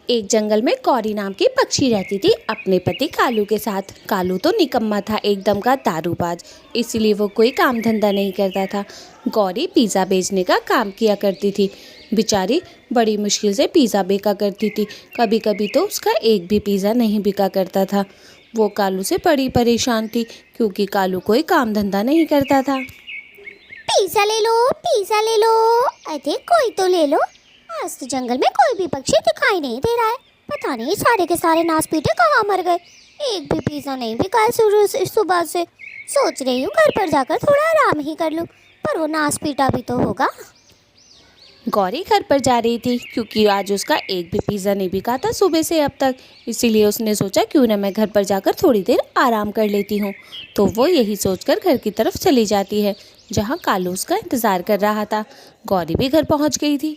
एक जंगल में कौरी नाम की पक्षी रहती थी अपने पति कालू के साथ। कालू तो निकम्मा था, एकदम का दारूबाज, इसीलिए वो कोई काम धंधा नहीं करता था। गौरी पिज़्ज़ा बेचने का काम किया करती थी। बेचारी बड़ी मुश्किल से पिज़्ज़ा बेचा करती थी। कभी कभी तो उसका एक भी पिज़्ज़ा नहीं बिका करता था। वो कालू से बड़ी परेशान थी क्योंकि कालू कोई काम धंधा नहीं करता था। पिज़्ज़ा ले लो, पिज़्ज़ा ले लो, अरे कोई तो ले लो। आज तो जंगल में कोई भी पक्षी दिखाई नहीं दे रहा है। पता नहीं सारे के सारे नास पीटे कहाँ मर गए। एक भी पिज़्ज़ा नहीं बिका है सुबह से। सोच रही हूँ घर पर जाकर थोड़ा आराम ही कर लूँ, पर वो नास पीटा भी तो होगा। गौरी घर पर जा रही थी क्योंकि आज उसका एक भी पिज़्ज़ा नहीं बिका था सुबह से अब तक। इसीलिए उसने सोचा क्यों ना मैं घर पर जाकर थोड़ी देर आराम कर लेती हूँ। तो वो यही सोचकर घर की तरफ चली जाती है जहाँ कालू उसका इंतज़ार कर रहा था। गौरी भी घर पहुँच गई थी।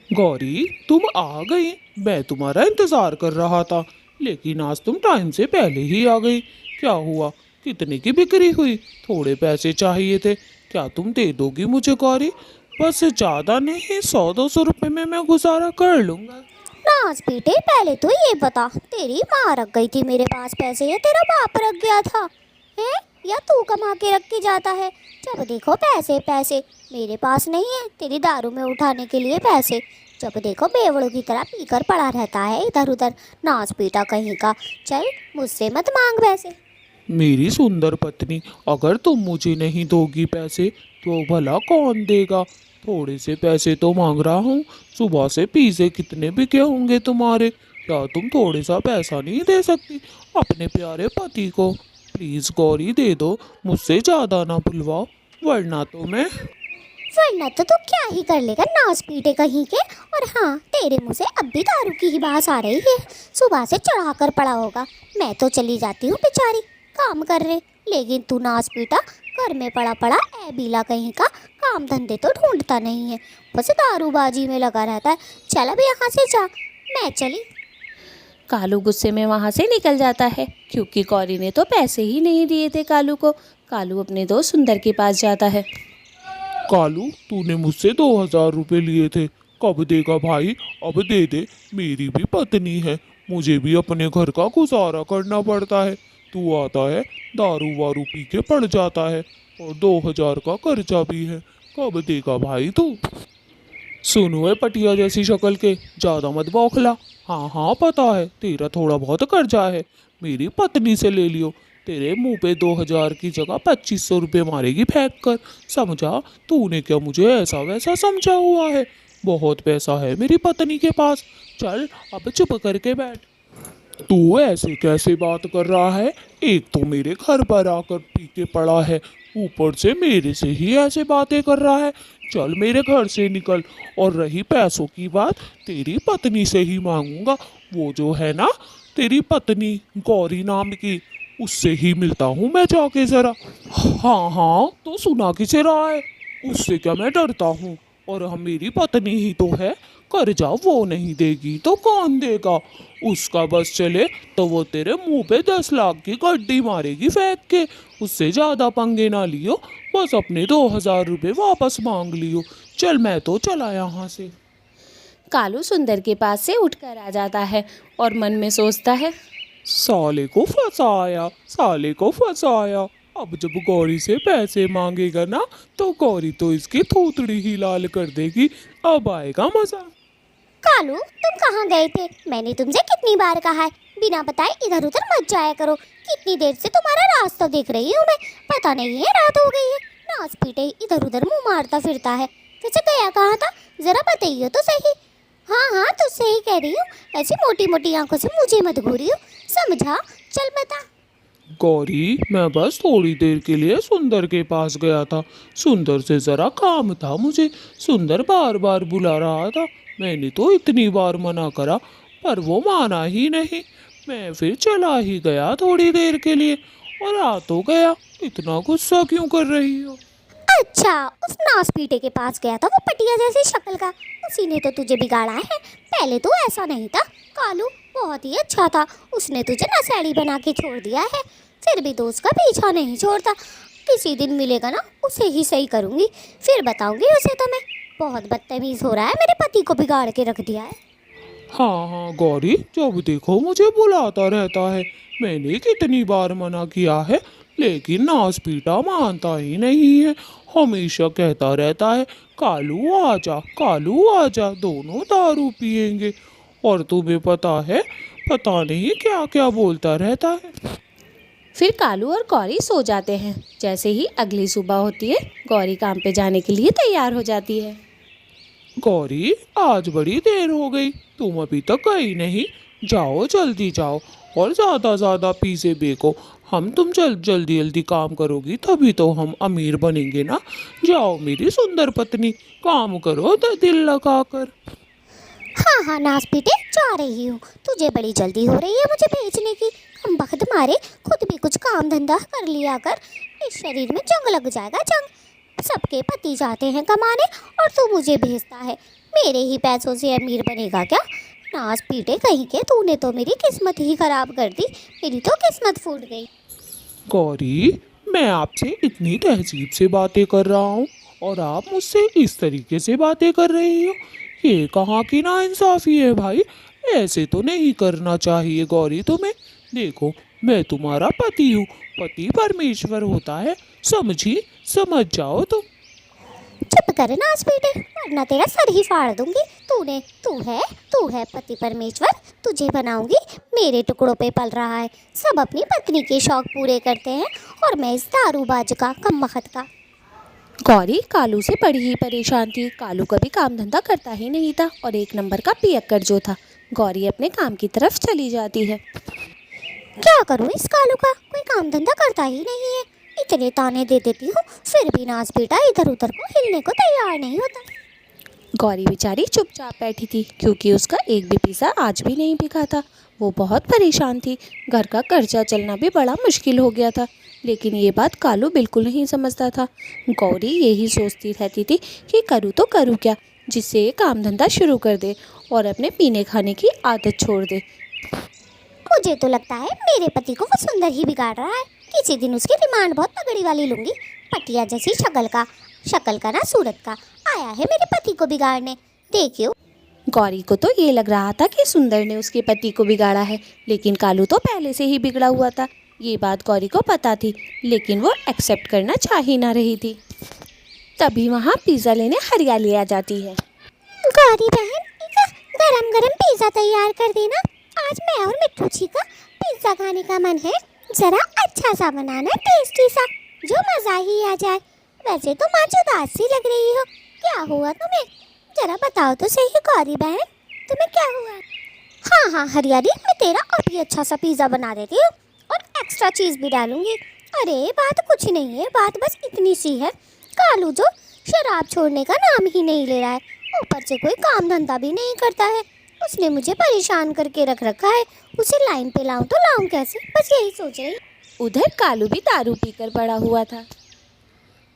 गौरी, तुम आ गई। मैं तुम्हारा इंतजार कर रहा था, लेकिन आज तुम टाइम से पहले ही आ गई। क्या हुआ? कितने की बिक्री हुई? थोड़े पैसे चाहिए थे, क्या तुम दे दोगी मुझे गौरी? बस ज़्यादा नहीं, 100-200 रुपये में मैं गुजारा कर लूँगा। नास पीटे, पहले तो ये बता, तेरी माँ रख गई थी मेरे पास पैसे या तेरा बाप रख गया था? हैं? या तू कमा के रख के जाता है? जब देखो पैसे पैसे, मेरे पास नहीं है तेरी दारू में उठाने के लिए पैसे। जब देखो बेवड़ों की तरह पीकर पड़ा रहता है इधर उधर, नास पीटा कहीं का। चल मुझसे मत मांग पैसे। मेरी सुंदर पत्नी, अगर तुम मुझे नहीं दोगी पैसे तो भला कौन देगा? थोड़े से पैसे तो मांग रहा हूँ। सुबह से पिज़्ज़े कितने बिके होंगे तुम्हारे? क्या तुम थोड़े सा पैसा नहीं दे सकती अपने प्यारे पति को? प्लीज़ गौरी, दे दो, मुझसे ज़्यादा ना बुलवाओ, वरना तो मैं। वरना तो तू क्या ही कर लेगा नास पीटे कहीं के। और हाँ, तेरे मुँह से अब भी दारू की ही बात आ रही है। सुबह से चढ़ा कर पड़ा होगा। मैं तो चली जाती हूँ बेचारी काम कर रहे, लेकिन तू नास पीटा घर में पड़ा पड़ा बीला कहीं का, काम धंधे तो ढूंढता नहीं है, बस दारूबाजी में लगा रहता है। चल अब यहाँ से जा, मैं चली। कालू गुस्से में वहाँ से निकल जाता है क्योंकि गौरी ने तो पैसे ही नहीं दिए थे कालू को। कालू अपने दोस्त सुंदर के पास जाता है। कालू, तूने मुझसे 2000 रुपये लिए थे, कब देगा भाई? अब दे दे, मेरी भी पत्नी है, मुझे भी अपने घर का गुजारा करना पड़ता है। तू आता है, दारू वारू पी के पड़ जाता है, और 2000 का कर्जा भी है, कब देगा भाई तू? सुन हुए पटिया जैसी शक्ल के, ज़्यादा मत बौखला। हाँ हाँ, पता है तेरा थोड़ा बहुत कर्जा है, मेरी पत्नी से ले लियो। तेरे मुंह पे 2000 की जगह 2500 रुपये मारेगी फेंक कर, समझा? तूने क्या मुझे ऐसा वैसा समझा हुआ है? बहुत पैसा है मेरी पत्नी के पास। चल अब चुप करके बैठ। तू ऐसे कैसे बात कर रहा है? एक तो मेरे घर पर आकर पी के पड़ा है, ऊपर से मेरे से ही ऐसे बातें कर रहा है। चल मेरे घर से निकल। और रही पैसों की बात, तेरी पत्नी से ही मांगूंगा। वो जो है ना तेरी पत्नी गौरी नाम की, उससे ही मिलता हूँ मैं जाके ज़रा। हाँ हाँ, तो सुना किसे रहा है? उससे क्या मैं डरता हूँ? और हम मेरी पत्नी ही तो है, कर्जा वो नहीं देगी तो कौन देगा? उसका बस चले तो वो तेरे मुंह पे 10 लाख की गड्डी मारेगी फेंक के। उससे ज़्यादा पंगे ना लियो, बस अपने 2000 रुपये वापस मांग लियो। चल मैं तो चला यहाँ से। कालू सुंदर के पास से उठकर आ जाता है और मन में सोचता है, साले को फंसाया, साले को फंसाया। अब जब गौरी से पैसे मांगेगा ना, तो गौरी तो इसकी थूथड़ी ही लाल कर देगी। अब आएगा मजा। कालू, तुम कहाँ गए थे? मैंने तुमसे कितनी बार कहा है बिना बताए इधर उधर मत जाया करो। कितनी देर से तुम्हारा रास्ता देख रही हूँ मैं, पता नहीं है रात हो गई है। नाच पीटे इधर उधर मुंह मारता फिरता है। वैसे गया कहाँ था, जरा बताइए तो सही। हाँ हाँ, तो सही कह रही हूँ, ऐसी मोटी मोटी आंखों से मुझे मत घूरियो, समझा? चल बता। गौरी, मैं बस थोड़ी देर के लिए सुंदर के पास गया था। सुंदर से ज़रा काम था मुझे। सुंदर बार बार बुला रहा था, मैंने तो इतनी बार मना करा, पर वो माना ही नहीं। मैं फिर चला ही गया थोड़ी देर के लिए, और आ तो गया। इतना गुस्सा क्यों कर रही हो? अच्छा, उस नास पीटे के पास गया था, वो पटिया जैसी शक्ल का, उसी ने तो तुझे बिगाड़ा है। पहले तो ऐसा नहीं था। कालू बहुत ही अच्छा था, उसने तुझे नशेड़ी बना के छोड़ दिया है। फिर भी दोस्त का पीछा नहीं छोड़ता। किसी दिन मिलेगा ना, उसे ही सही करूँगी, फिर बताऊँगी उसे तो मैं। बहुत बदतमीज़ हो रहा है, मेरे पति को बिगाड़ के रख दिया है। हाँ हाँ गौरी, जब देखो मुझे बुलाता रहता है। मैंने कितनी बार मना किया है, लेकिन नास पीटा मानता ही नहीं है। हमेशा कहता रहता है कालू आजा, कालू आजा, दोनों दारू पिएंगे। और तुम्हें पता है, पता नहीं क्या क्या बोलता रहता है। फिर कालू और गौरी सो जाते हैं। जैसे ही अगली सुबह होती है, गौरी काम पे जाने के लिए तैयार हो जाती है। गौरी, आज बड़ी देर हो गई, तुम अभी तक गई नहीं। जाओ जल्दी जाओ, और ज़्यादा पीसे बेको। हम तुम जल्दी जल्दी काम करोगी तभी तो हम अमीर बनेंगे ना। जाओ मेरी सुंदर पत्नी, काम करो दिल लगाकर। हाँ हाँ नास पीटे, जा रही हूँ। तुझे बड़ी जल्दी हो रही है मुझे भेजने की। हम बख्त मारे खुद भी कुछ काम धंधा कर लिया कर। इस शरीर में जंग लग जाएगा, जंग। सबके पति जाते हैं कमाने और तू मुझे भेजता है। मेरे ही पैसों से अमीर बनेगा क्या? नास पीटे कहीं के, तूने तो मेरी किस्मत ही खराब कर दी। मेरी तो किस्मत फूट गई। गौरी, मैं आपसे इतनी तहजीब से बातें कर रहा हूँ और आप मुझसे इस तरीके से बातें कर रही हो। ये कहाँ की नाइंसाफ़ी है भाई। ऐसे तो नहीं करना चाहिए गौरी तुम्हें। देखो, मैं तुम्हारा पति हूँ। पति परमेश्वर होता है, समझी? समझ जाओ तुम। चुप कर नास पीटे, वरना तेरा सर ही फाड़ दूंगी। तू है पति परमेश्वर। तुझे बनाऊंगी। मेरे टुकड़ों पे पल रहा है। सब अपनी पत्नी के शौक पूरे करते हैं और मैं इस दारूबाज का, कमबख्त का। गौरी कालू से बड़ी ही परेशान थी। कालू कभी काम धंधा करता ही नहीं था और एक नंबर का पियक्कड़ जो था। गौरी अपने काम की तरफ चली जाती है। क्या करूँ इस कालू का, कोई काम धंधा करता ही नहीं है। इतने ताने दे देती हूँ, फिर भी नास बेटा इधर उधर को हिलने को तैयार नहीं होता। गौरी बेचारी चुपचाप बैठी थी, क्योंकि उसका एक भी पैसा आज भी नहीं बिका था। वो बहुत परेशान थी। घर का कर्जा चलना भी बड़ा मुश्किल हो गया था। लेकिन ये बात कालू बिल्कुल नहीं समझता था। गौरी यही सोचती रहती थी कि करूँ तो करूँ क्या, जिससे ये काम धंधा शुरू कर दे और अपने पीने खाने की आदत छोड़ दे। मुझे तो लगता है मेरे पति को वो सुंदर ही बिगाड़ रहा है। किसी दिन उसकी डिमांड बहुत तगड़ी वाली लूंगी। पटिया जैसी शक्ल का ना सूरत का आया है मेरे पति को बिगाड़ने। देखियो। गौरी को तो ये लग रहा था कि सुंदर ने उसके पति को बिगाड़ा है, लेकिन कालू तो पहले से ही बिगड़ा हुआ था। ये बात गौरी को पता थी, लेकिन वो एक्सेप्ट करना चाह ही ना रही थी। तभी वहाँ पिज़्ज़ा लेने हरियाली आ जाती है। गौरी बहन, गरम गरम पिज्जा तैयार कर देना। आज मैं और मिट्टू जी का पिज्जा खाने का मन है। जरा अच्छा सा बनाना, टेस्टी सा, जो मजा ही आ जाए। वैसे तो माँ उदास सी लग रही हो। क्या हुआ तुम्हें? जरा बताओ तो सही गौरी बहन, तुम्हें क्या हुआ? हाँ हाँ हरियाली, मैं तेरा और भी अच्छा सा पिज्जा बना देती हूँ और एक्स्ट्रा चीज़ भी डालूंगी। अरे बात कुछ नहीं है, बात बस इतनी सी है। कालू जो शराब छोड़ने का नाम ही नहीं ले रहा है, ऊपर से कोई काम धंधा भी नहीं करता है। उसने मुझे परेशान करके रख रखा है। उसे लाइन पे लाऊं तो लाऊं कैसे, बस यही सोच रही। उधर कालू भी दारू पीकर पड़ा हुआ था।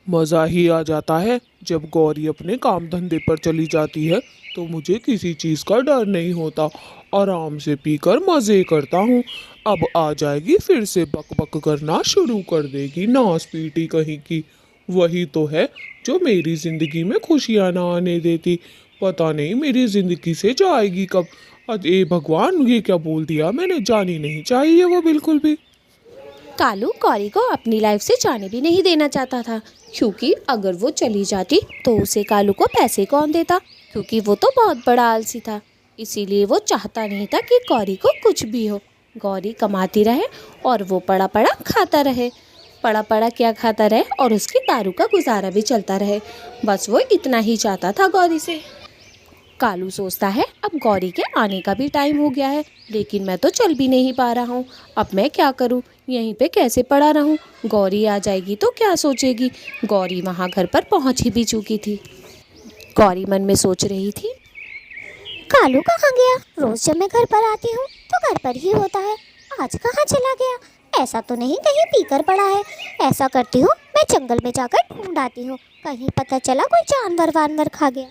मज़ा ही आ जाता है जब गौरी अपने काम धंधे पर चली जाती है, तो मुझे किसी चीज़ का डर नहीं होता। आराम से पीकर मज़े करता हूँ। अब आ जाएगी, फिर से बक बक करना शुरू कर देगी, नास पीटी कहीं की। वही तो है जो मेरी ज़िंदगी में खुशियाँ ना आने देती। पता नहीं मेरी ज़िंदगी से जाएगी कब। अरे भगवान, ये क्या बोल दिया मैंने, जानी नहीं चाहिए वो बिल्कुल भी। कालू गौरी को अपनी लाइफ से जाने भी नहीं देना चाहता था, क्योंकि अगर वो चली जाती तो उसे कालू को पैसे कौन देता, क्योंकि वो तो बहुत बड़ा आलसी था। इसीलिए वो चाहता नहीं था कि गौरी को कुछ भी हो। गौरी कमाती रहे और वो पड़ा पड़ा खाता रहे। पड़ा पड़ा क्या खाता रहे और उसकी दारू का गुजारा भी चलता रहे। बस वो इतना ही चाहता था गौरी से। कालू सोचता है अब गौरी के आने का भी टाइम हो गया है, लेकिन मैं तो चल भी नहीं पा रहा हूँ। अब मैं क्या करूँ, यहीं पे कैसे पड़ा रहूँ? गौरी आ जाएगी तो क्या सोचेगी? गौरी वहाँ घर पर पहुँच ही भी चुकी थी। गौरी मन में सोच रही थी, कालू कहाँ गया? रोज जब मैं घर पर आती हूँ तो घर पर ही होता है। आज कहाँ चला गया? ऐसा तो नहीं कहीं पीकर पड़ा है। ऐसा करती हूँ, मैं जंगल में जाकर ढूंढ आती हूँ, कहीं पता चला कोई जानवर वानवर खा गया।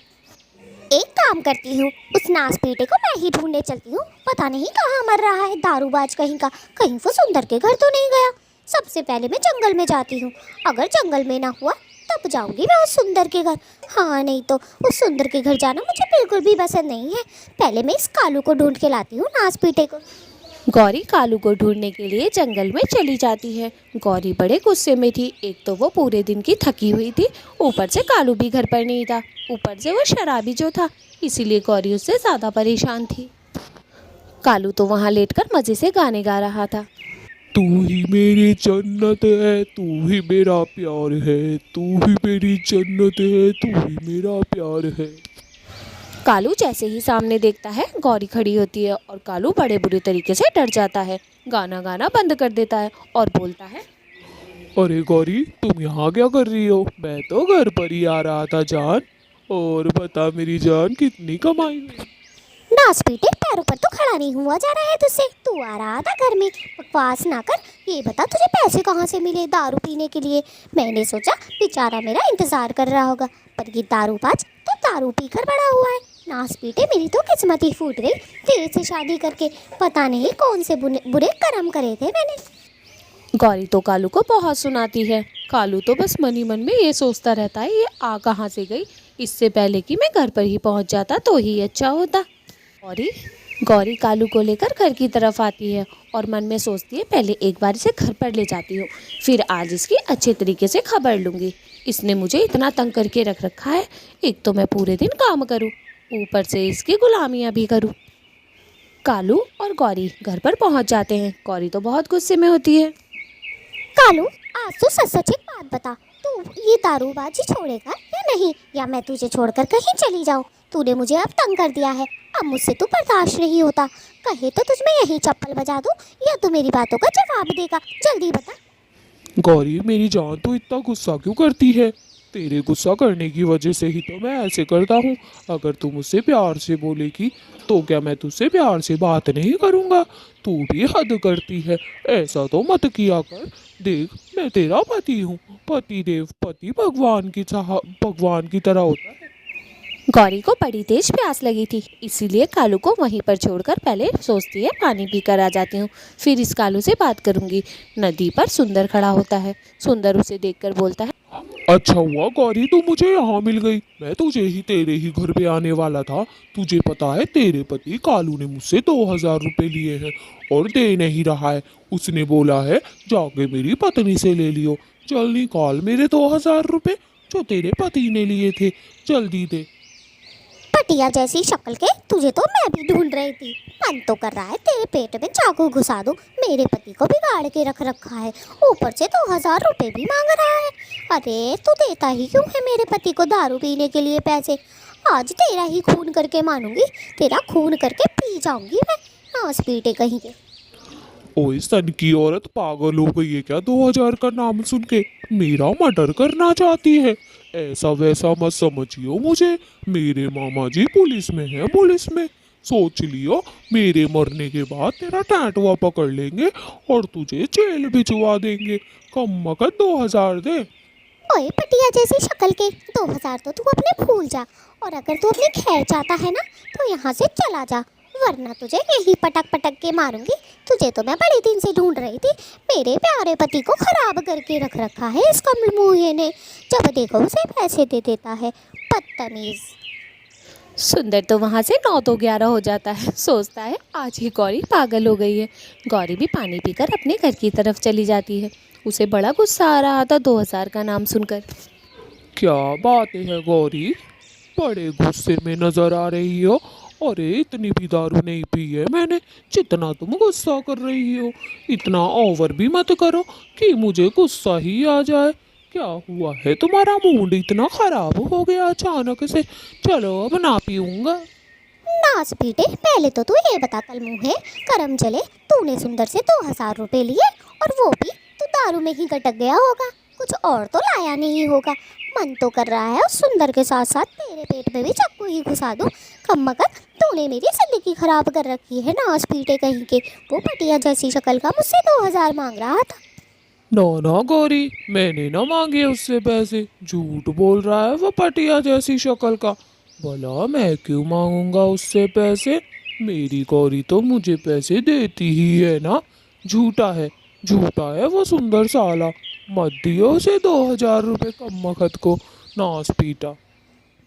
एक काम करती हूँ, उस नास पीटे को मैं ही ढूंढने चलती हूँ। पता नहीं कहाँ मर रहा है दारूबाज कहीं का। कहीं वो सुंदर के घर तो नहीं गया। सबसे पहले मैं जंगल में जाती हूँ। अगर जंगल में ना हुआ तब जाऊंगी मैं उस सुंदर के घर। हाँ नहीं तो उस सुंदर के घर जाना मुझे बिल्कुल भी पसंद नहीं है। पहले मैं इस कालू को ढूंढ के लाती हूँ, नास पीटे को। गौरी कालू को ढूंढने के लिए जंगल में चली जाती है। गौरी बड़े गुस्से में थी। एक तो वो पूरे दिन की थकी हुई थी, ऊपर से कालू भी घर पर नहीं था, ऊपर से वो शराबी जो था, इसीलिए गौरी उससे ज़्यादा परेशान थी। कालू तो वहाँ लेटकर मज़े से गाने गा रहा था। तू ही मेरी जन्नत है, तू ही मेरा प्यार है, तू ही मेरी जन्नत है, तू ही मेरा प्यार है। कालू जैसे ही सामने देखता है गौरी खड़ी होती है और कालू बड़े बुरे तरीके से डर जाता है। गाना गाना बंद कर देता है और बोलता है, अरे गौरी, तुम यहाँ क्या कर रही हो? मैं तो घर पर ही आ रहा था जान। और बता मेरी जान, कितनी कमाई हुई? नास पीटे, पैरों पर तो खड़ा नहीं हुआ जा रहा है तुझसे। तू आ रहा था घर में, बकवास ना कर। ये बता तुझे पैसे कहाँ से मिले दारू पीने के लिए? मैंने सोचा बेचारा मेरा इंतजार कर रहा होगा, पर ये दारूबाज तो दारू पीकर बड़ा हुआ है। नास पीटे, मेरी तो किस्मत ही फूट गई तेरे से शादी करके। पता नहीं कौन से बुरे कर्म करे थे मैंने। गौरी तो कालू को बहुत सुनाती है। कालू तो बस मन ही मन में ये सोचता रहता है, ये आ कहाँ से गई, इससे पहले कि मैं घर पर ही पहुँच जाता तो ही अच्छा होता। गौरी कालू को लेकर घर की तरफ आती है और मन में सोचती है, पहले एक बार इसे घर पर ले जाती हूँ, फिर आज इसकी अच्छे तरीके से खबर लूँगी। इसने मुझे इतना तंग करके रख रखा है, एक तो मैं पूरे दिन काम करूँ, ऊपर से इसकी गुलामियाँ भी करूँ। कालू और गौरी घर पर पहुँच जाते हैं। गौरी तो बहुत गुस्से में होती है। कालू, आज तो सच सच एक बात बता, तू ये दारूबाजी छोड़ेगा या नहीं, या मैं तुझे छोड़कर कहीं चली जाऊँ? तूने मुझे अब तंग कर दिया है, अब मुझसे तू बर्दाश्त नहीं होता। कहे तो तुझ में यही चप्पल बजा दूँ, या तू मेरी बातों का जवाब देगा? जल्दी बता। गौरी मेरी जान, तू इतना गुस्सा क्यों करती है? तेरे गुस्सा करने की वजह से ही तो मैं ऐसे करता हूँ। अगर तू मुझसे प्यार से बोलेगी तो क्या मैं तुझसे प्यार से बात नहीं करूँगा? तू भी हद करती है, ऐसा तो मत किया कर। देख, मैं तेरा पति हूँ, पति देव, पति भगवान की तरह होता है। गौरी को बड़ी तेज प्यास लगी थी, इसीलिए कालू को वहीं पर छोड़कर पहले सोचती है पानी पीकर आ जाती हूँ, फिर इस कालू से बात करूँगी। नदी पर सुंदर खड़ा होता है। सुंदर उसे देखकर बोलता है, अच्छा हुआ गौरी तू मुझे यहाँ मिल गई, मैं तुझे ही तेरे ही घर पे आने वाला था। तुझे पता है तेरे पति कालू ने मुझसे 2000 रुपये लिए हैं और दे नहीं रहा है। उसने बोला है जाके मेरी पत्नी से ले लियो। चल निकाल मेरे 2000 रुपये जो तेरे पति ने लिए थे, जल्दी दे। पटिया जैसी शक्ल के तुझे तो मैं भी ढूंढ रही थी। मन तो कर रहा है तेरे पेट में चाकू घुसा दूं। मेरे पति को बिगाड़ के रख रखा है, ऊपर से 2000 रुपये भी मांग रहा है। अरे तू देता ही क्यों है मेरे पति को दारू पीने के लिए पैसे? आज तेरा ही खून करके मानूंगी, तेरा खून करके पी जाऊंगी मैं। नास पीटे कहीं के। ओए सन की औरत, पागल हो गई है क्या? 2000 का नाम सुन के मेरा मर्डर करना चाहती है? ऐसा वैसा मत समझियो मुझे। मेरे मामा जी पुलिस में हैं, पुलिस में। सोच लियो मेरे मरने के बाद तेरा टैटुआ पकड़ लेंगे और तुझे जेल भिजवा देंगे। कम मकत 2000 दे। ओए पटिया जैसी शक्ल के, 2000 तो तू अपने भूल जा। और अगर तू अपनी खैर चाहता है ना तो यहाँ से चला जा, वरना तुझे यही पटक पटक के मारूंगी। तुझे तो मैं बड़े दिन से ढूंढ रही थी। मेरे प्यारे पति को खराब करके रख रखा है इस कमलमुंह ने। जब देखो उसे पैसे दे देता है, बदतमीज। सुंदर तो वहाँ से 9 तो 11 हो जाता है। सोचता है आज ही गौरी पागल हो गई है। गौरी भी पानी पीकर अपने घर की तरफ चली जाती है। उसे बड़ा गुस्सा आ रहा था 2000 का नाम सुनकर। क्या बातें है गौरी, बड़े गुस्से में नजर आ रही हो। अरे इतनी भी दारू नहीं पी है मैंने जितना तुम गुस्सा कर रही हो। इतना ओवर भी मत करो कि मुझे गुस्सा ही आ जाए। क्या हुआ है तुम्हारा मूड इतना खराब हो गया अचानक से? चलो अब ना पीऊंगा। नास पीटे, पहले तो तू ये बता कल मुँह है करम चले, तूने सुंदर से 2000 रुपये लिए और वो भी तू दारू में ही गटक गया होगा, कुछ और तो लाया नहीं होगा। मन तो कर रहा है उस सुंदर के साथ साथ तेरे पेट में भी चाकू ही घुसा दूं। कम मगर तूने मेरी जिंदगी खराब कर रखी है नास पीटे कहीं के। वो पटिया जैसी शक्ल का मुझसे 2000 मांग रहा था। ना ना गौरी, मैंने ना मांगे उससे पैसे। झूठ बोल रहा है वो पटिया जैसी शक्ल का। भला मैं क्यों मांगूंगा उससे पैसे? मेरी गौरी तो मुझे पैसे देती ही है ना। झूठा है, झूठा है वो सुंदर साला। मत दियो उसे 2,000 रुपये कम वक्त को, नास पीटा।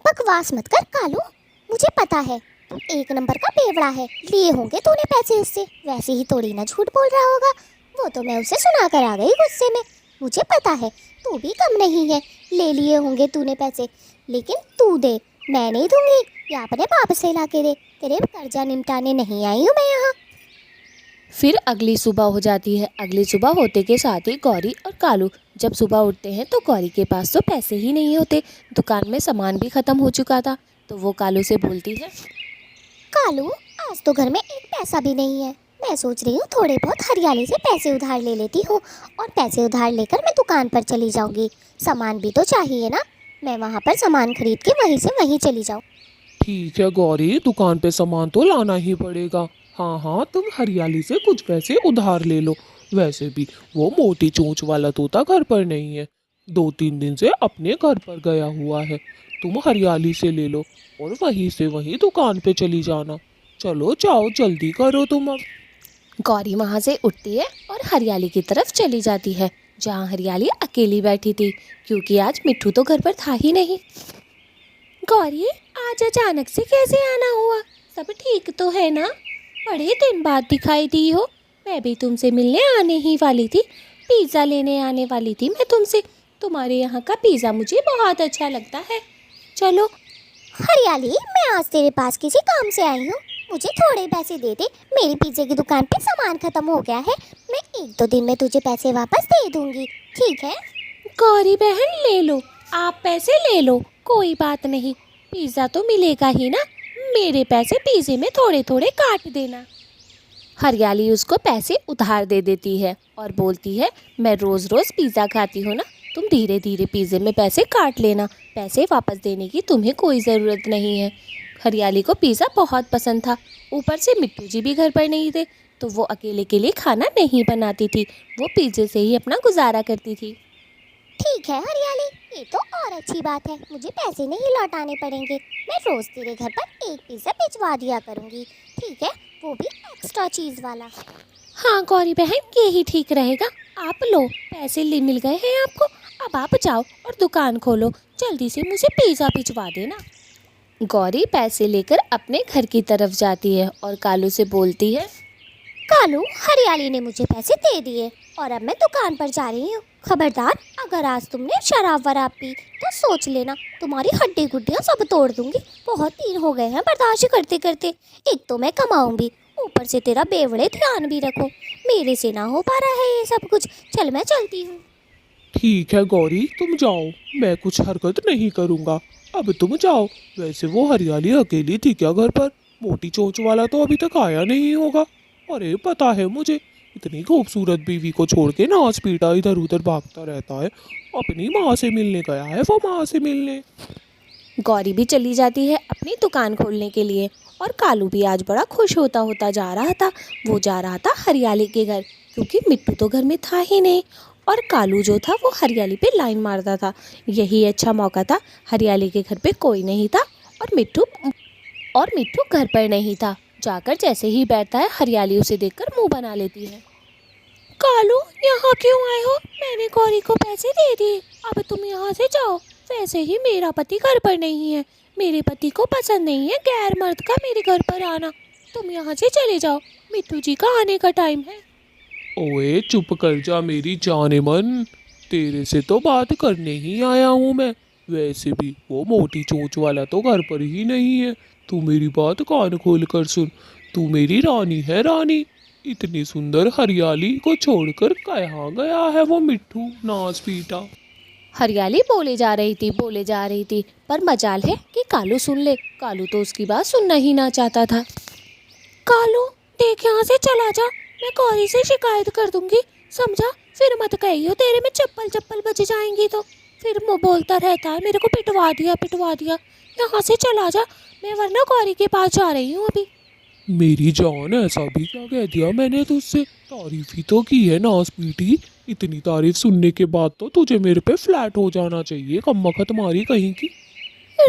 बकवास मत कर कालू, मुझे पता है तू एक नंबर का बेवड़ा है। लिए होंगे तूने पैसे उससे, वैसे ही थोड़ी ना झूठ बोल रहा होगा। वो तो मैं उसे सुना कर आ गई गुस्से में। मुझे पता है तू भी कम नहीं है, ले लिए होंगे तूने पैसे, लेकिन तू दे, मैं नहीं दूंगी, या अपने बाप से ला के दे। तेरे कर्जा निपटाने नहीं आई हूँ मैं यहाँ। फिर अगली सुबह हो जाती है। अगली सुबह होते के साथ ही गौरी और कालू जब सुबह उठते हैं तो गौरी के पास तो पैसे ही नहीं होते, दुकान में सामान भी ख़त्म हो चुका था। तो वो कालू से बोलती है, कालू आज तो घर में एक पैसा भी नहीं है। मैं सोच रही हूँ थोड़े बहुत हरियाली से पैसे उधार ले लेती हूँ, और पैसे उधार लेकर मैं दुकान पर चली जाऊँगी। सामान भी तो चाहिए ना, मैं वहाँ पर सामान खरीद के वहीं से वहीं चली जाऊँ। ठीक है गौरी, दुकान पे सामान तो लाना ही पड़ेगा। हाँ हाँ, तुम हरियाली से कुछ पैसे उधार ले लो। वैसे भी वो मोटी चोंच वाला तोता घर पर नहीं है, 2-3 दिन से अपने घर पर गया हुआ है। तुम हरियाली से ले लो और वहीं से वहीं दुकान पे चली जाना। चलो जाओ, जल्दी करो तुम अब। गौरी वहाँ से उठती है और हरियाली की तरफ चली जाती है, जहाँ हरियाली अकेली बैठी थी, क्योंकि आज मिट्ठू तो घर पर था ही नहीं। गौरी, आज अचानक से कैसे आना हुआ? सब ठीक तो है ना? बड़े दिन बाद दिखाई दी हो। मैं भी तुमसे मिलने आने ही वाली थी, पिज़्ज़ा लेने आने वाली थी मैं तुमसे। तुम्हारे यहाँ का पिज़्ज़ा मुझे बहुत अच्छा लगता है। चलो। हरियाली, मैं आज तेरे पास किसी काम से आई हूँ। मुझे थोड़े पैसे दे दे, मेरी पिज्जे की दुकान पे सामान खत्म हो गया है। मैं 1-2 दिन में तुझे पैसे वापस दे दूंगी, ठीक है? गौरी बहन, ले लो, आप पैसे ले लो, कोई बात नहीं, पिज़्ज़ा तो मिलेगा ही ना। मेरे पैसे पिज़्ज़े में थोड़े थोड़े काट देना। हरियाली उसको पैसे उधार दे देती है और बोलती है, मैं रोज़ रोज़ पिज़्ज़ा खाती हूँ ना, तुम धीरे धीरे पिज़्ज़े में पैसे काट लेना, पैसे वापस देने की तुम्हें कोई ज़रूरत नहीं है। हरियाली को पिज़्ज़ा बहुत पसंद था, ऊपर से मिट्टू जी भी घर पर नहीं थे, तो वो अकेले के लिए खाना नहीं बनाती थी, वो पिज़्ज़े से ही अपना गुजारा करती थी। ठीक है हरियाली, ये तो और अच्छी बात है। मुझे पैसे नहीं लौटाने पड़ेंगे। मैं रोज तेरे घर पर एक पिज्ज़ा भिजवा दिया करूँगी, ठीक है? वो भी एक्स्ट्रा चीज़ वाला। हाँ गौरी बहन, ये ही ठीक रहेगा। आप लो, पैसे ले मिल गए हैं आपको, अब आप जाओ और दुकान खोलो, जल्दी से मुझे पिज़्ज़ा भिजवा देना। गौरी पैसे लेकर अपने घर की तरफ जाती है और कालू से बोलती है, कालू, हरियाली ने मुझे पैसे दे दिए और अब मैं दुकान पर जा रही हूँ। खबरदार, अगर आज तुमने शराब वराब पी तो सोच लेना, तुम्हारी हड्डी गुड्डियाँ सब तोड़ दूंगी। बहुत दिन हो गए हैं बर्दाश्त करते करते। एक तो मैं कमाऊंगी, ऊपर से तेरा बेवड़े ध्यान भी रखो। मेरे से ना हो पा रहा है ये सब कुछ। चल, मैं चलती हूँ। ठीक है गौरी, तुम जाओ, मैं कुछ हरकत नहीं करूँगा। अब तुम जाओ। वैसे वो हरियाली अकेली थी क्या घर पर? मोटी चोंच वाला तो अभी तक आया नहीं होगा। अरे पता है मुझे, इतनी खूबसूरत बीवी को छोड़ के नाच पीटा इधर उधर भागता रहता है। अपनी माँ से मिलने गया है वो, माँ से मिलने। गौरी भी चली जाती है अपनी दुकान खोलने के लिए और कालू भी आज बड़ा खुश होता होता जा रहा था। वो जा रहा था हरियाली के घर, क्योंकि मिट्टू तो घर में था ही नहीं और कालू जो था वो हरियाली पे लाइन मारता था। यही अच्छा मौका था, हरियाली के घर पे कोई नहीं था और मिट्टू घर पर नहीं था। जाकर जैसे ही बैठता है, हरियाली उसे देखकर मुंह बना लेती है। कालू, यहाँ क्यों आए हो? मैंने गौरी को पैसे दे दिए, अब तुम यहाँ से जाओ। वैसे ही मेरा पति घर पर नहीं है, मेरे पति को पसंद नहीं है गैर मर्द का मेरे घर पर आना। तुम यहाँ से चले जाओ, मिट्टू जी का आने का टाइम है। ओए चुप कर जा मेरी जाने मन, तेरे से तो बात करने ही आया हूँ मैं। वैसे भी वो मोटी चोंच वाला तो घर पर ही नहीं है। तू मेरी बात कान खोल कर सुन, तू मेरी रानी है, रानी। इतनी सुंदर हरियाली को छोड़कर कहाँ गया है वो मिट्टू नाच पीटा? हरियाली बोले जा रही थी, पर मजाल है कि कालू सुन ले। कालू तो उसकी बात सुनना ही ना चाहता था। कालू, देख यहाँ से चला जा, मैं गौरी से शिकायत कर दूंगी, समझा? फिर मत कहियो तेरे में चप्पल बच जाएंगी तो। फिर वो बोलता रहता है मेरे को पिटवा दिया। यहाँ से चला जा, मैं वरना गौरी के पास जा रही हूँ अभी। मेरी जान, ऐसा भी क्या कह दिया मैंने तुझसे? तारीफ ही तो की है नाच पीटी। इतनी तारीफ सुनने के बाद तो तुझे मेरे पे फ्लैट हो जाना चाहिए, कम्बख्त तुम्हारी कहीं की।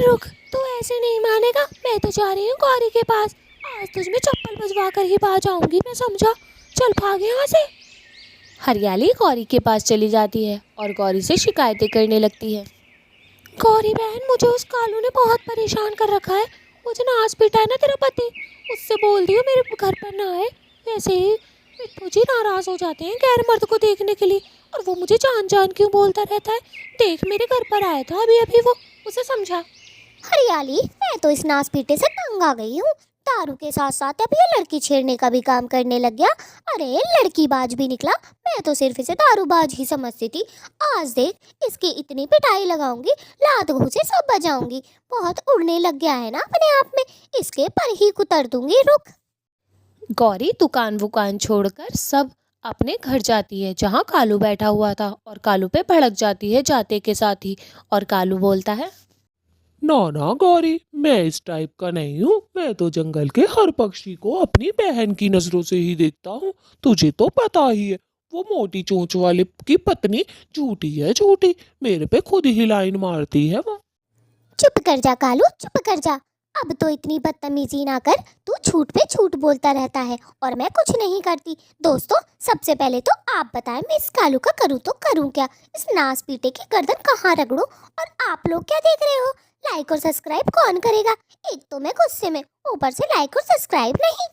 रुक, तू ऐसे नहीं मानेगा, मैं तो जा रही हूँ गौरी के पास। आज तुझ में चप्पल बजवा कर ही बाहर जाऊंगी मैं, समझा? चल भाग यहाँ से। हरियाली गौरी के पास चली जाती है और गौरी से शिकायतें करने लगती है। गौरी बहन, मुझे उस कालू ने बहुत परेशान कर रखा है। मुझे ना आज पीटा है ना तेरा पति, उससे बोल दियो मेरे घर पर ना आए। वैसे ही मिट्टू जी नाराज हो जाते हैं गैर मर्द को देखने के लिए, और वो मुझे जान जान क्यों बोलता रहता है। देख, मेरे घर पर आया था अभी अभी वो, उसे समझा। हरियाली, मैं तो इस नास पीटे से तंग आ गई हूँ। दारू के साथ साथ अब ये लड़की छेड़ने का भी काम करने लग गया। अरे लड़की बाज भी निकला, मैं तो सिर्फ इसे दारूबाज ही समझती थी। आज देख इसकी इतनी पिटाई लगाऊंगी, लात घूंसे सब बजाऊंगी। बहुत उड़ने लग गया है ना अपने आप में, इसके पर ही कुतर दूंगी। रुक। गौरी दुकान वुकान छोड़कर सब अपने घर जाती है जहाँ कालू बैठा हुआ था, और कालू पे भड़क जाती है जाते के साथ ही। और कालू बोलता है, ना ना गौरी, मैं इस टाइप का नहीं हूँ। मैं तो जंगल के हर पक्षी को अपनी बहन की नजरों से ही देखता हूँ। तुझे तो पता ही है, वो मोटी चोंच वाले की पत्नी झूठी है, झूठी। मेरे पे खुद ही लाइन मारती है वो। चुप कर जा कालू, चुप कर जा। अब तो इतनी बदतमीजी ना कर। तू झूठ पे झूठ बोलता रहता है और मैं कुछ नहीं करती। दोस्तों, सबसे पहले तो आप बताएं, मैं इस कालू का करूँ तो करूँ क्या? इस नास पीटे की गर्दन कहाँ रगड़ूं? और आप लोग क्या देख रहे हो? लाइक और सब्सक्राइब कौन करेगा? एक तो मैं गुस्से में, ऊपर से लाइक और सब्सक्राइब नहीं।